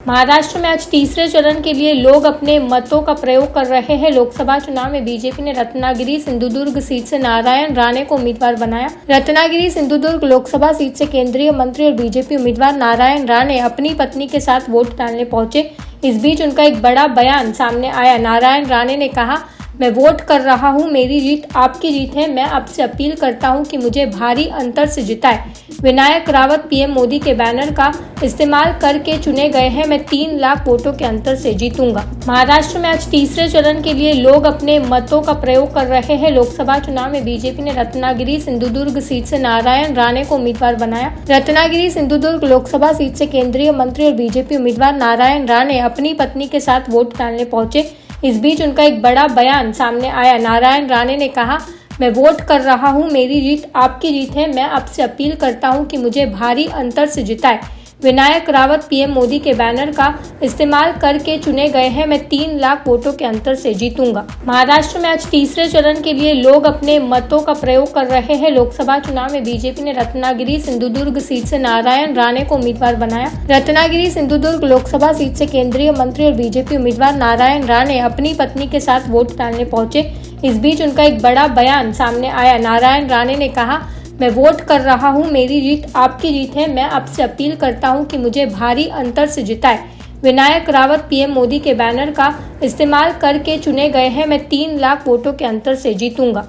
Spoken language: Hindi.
महाराष्ट्र में आज तीसरे चरण के लिए लोग अपने मतों का प्रयोग कर रहे हैं। लोकसभा चुनाव में बीजेपी ने रत्नागिरी सिंधुदुर्ग सीट से नारायण राणे को उम्मीदवार बनाया। रत्नागिरी सिंधुदुर्ग लोकसभा सीट से केंद्रीय मंत्री और बीजेपी उम्मीदवार नारायण राणे अपनी पत्नी के साथ वोट डालने पहुंचे। इस बीच उनका एक बड़ा बयान सामने आया। नारायण राणे ने कहा, मैं वोट कर रहा हूं, मेरी जीत आपकी जीत है। मैं आपसे अपील करता हूं कि मुझे भारी अंतर से जिताएं। विनायक रावत पीएम मोदी के बैनर का इस्तेमाल करके चुने गए हैं। मैं 3 लाख वोटों के अंतर से जीतूंगा। महाराष्ट्र में आज तीसरे चरण के लिए लोग अपने मतों का प्रयोग कर रहे हैं। लोकसभा चुनाव में बीजेपी ने रत्नागिरी सिंधुदुर्ग सीट से नारायण राणे को उम्मीदवार बनाया। रत्नागिरी सिंधुदुर्ग लोकसभा सीट से केंद्रीय मंत्री और बीजेपी उम्मीदवार नारायण राणे अपनी पत्नी के साथ वोट डालने पहुंचे। इस बीच उनका एक बड़ा बयान सामने आया। नारायण राणे ने कहा, मैं वोट कर रहा हूं, मेरी जीत आपकी जीत है। मैं आपसे अपील करता हूं कि मुझे भारी अंतर से जिताएं। विनायक रावत पीएम मोदी के बैनर का इस्तेमाल करके चुने गए हैं। मैं 3 लाख वोटों के अंतर से जीतूंगा। महाराष्ट्र में आज तीसरे चरण के लिए लोग अपने मतों का प्रयोग कर रहे हैं। लोकसभा चुनाव में बीजेपी ने रत्नागिरी सिंधुदुर्ग सीट से नारायण राणे को उम्मीदवार बनाया। रत्नागिरी सिंधुदुर्ग लोकसभा सीट से केंद्रीय मंत्री और बीजेपी उम्मीदवार नारायण राणे अपनी पत्नी के साथ वोट डालने पहुंचे। इस बीच उनका एक बड़ा बयान सामने आया। नारायण राणे ने कहा, मैं वोट कर रहा हूं, मेरी जीत आपकी जीत है। मैं आपसे अपील करता हूं कि मुझे भारी अंतर से जिताएं। विनायक रावत पीएम मोदी के बैनर का इस्तेमाल करके चुने गए हैं। मैं 3 लाख वोटों के अंतर से जीतूंगा।